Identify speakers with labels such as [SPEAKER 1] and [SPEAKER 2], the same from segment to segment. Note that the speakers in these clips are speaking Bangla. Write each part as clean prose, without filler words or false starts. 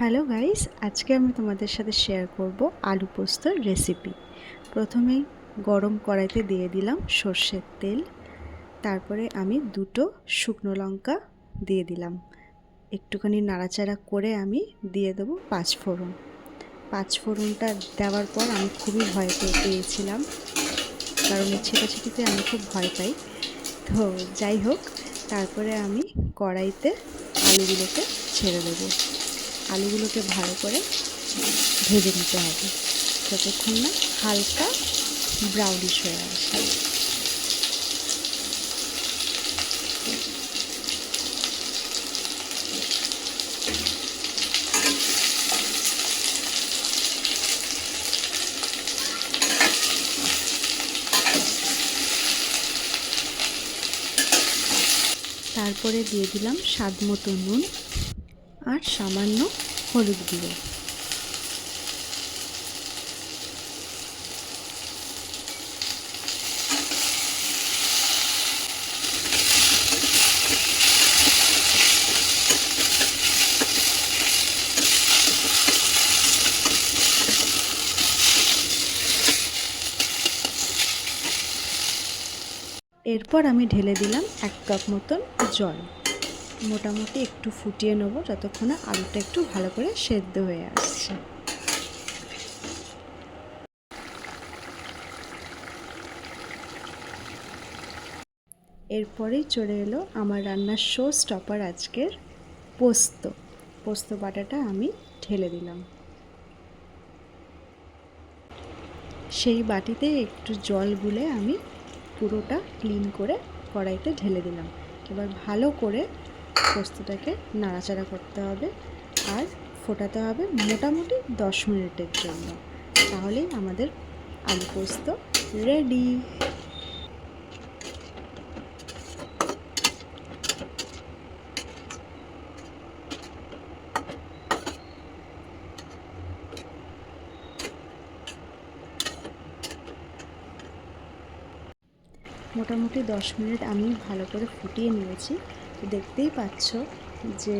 [SPEAKER 1] হ্যালো গাইস, আজকে আমি তোমাদের সাথে শেয়ার করব আলু পোস্তর রেসিপি। প্রথমেই গরম কড়াইতে দিয়ে দিলাম সর্ষের তেল। তারপরে আমি দুটো শুকনো লঙ্কা দিয়ে দিলাম। একটুখানি নাড়াচাড়া করে আমি দিয়ে দেবো পাঁচফোড়ন। পাঁচফোড়নটা দেওয়ার পর আমি খুবই ভয় পেয়েছিলাম, কারণ এই ছেটাছেটিতে আমি খুব ভয় পাই। তো যাই হোক, তারপরে আমি কড়াইতে আলুগুলোকে ছেড়ে দেবো। আলুগুলোকে ভালো করে ভেজে নিতে হবে যতক্ষণ না হালকা ব্রাউনিশ হয়ে আসে। তারপরে দিয়ে দিলাম স্বাদ মতো নুন আর সামান্য হলুদ গুঁড়ো। এরপর আমি ঢেলে দিলাম 1 কাপ মতন জল। মোটামুটি একটু ফুটিয়ে নেব যতক্ষণ না আলুটা একটু ভালো করে সেদ্ধ হয়ে আসছে। এরপরেই চলে এলো আমার রান্নার শো স্টপার, আজকের পোস্ত বাটাটা আমি ঢেলে দিলাম। সেই বাটিতে একটু জল গুলে আমি পুরোটা ক্লিন করে কড়াইতে ঢেলে দিলাম। এবার ভালো করে পোস্তটাকে নাড়াচাড়া করতে হবে আর ফোটাতে হবে মোটামুটি 10 মিনিটের জন্য। তাহলেই আমাদের আলু পোস্ত রেডি। মোটামুটি 10 মিনিট আমি ভালো করে ফুটিয়ে নিয়েছি। তো দেখতেই পাচ্ছ যে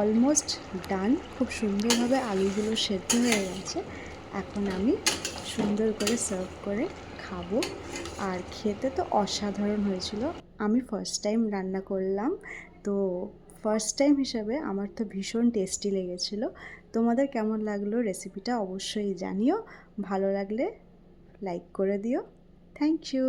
[SPEAKER 1] অলমোস্ট ডান। খুব সুন্দরভাবে আলুগুলো সেদ্ধ হয়ে গেছে। এখন আমি সুন্দর করে সার্ভ করে খাবো। আর খেতে তো অসাধারণ হয়েছিল। আমি ফার্স্ট টাইম রান্না করলাম, তো ফার্স্ট টাইম হিসাবে আমার তো ভীষণ টেস্টি লেগেছিলো। তোমাদের কেমন লাগলো রেসিপিটা অবশ্যই জানিও। ভালো লাগলে লাইক করে দিও। Thank you.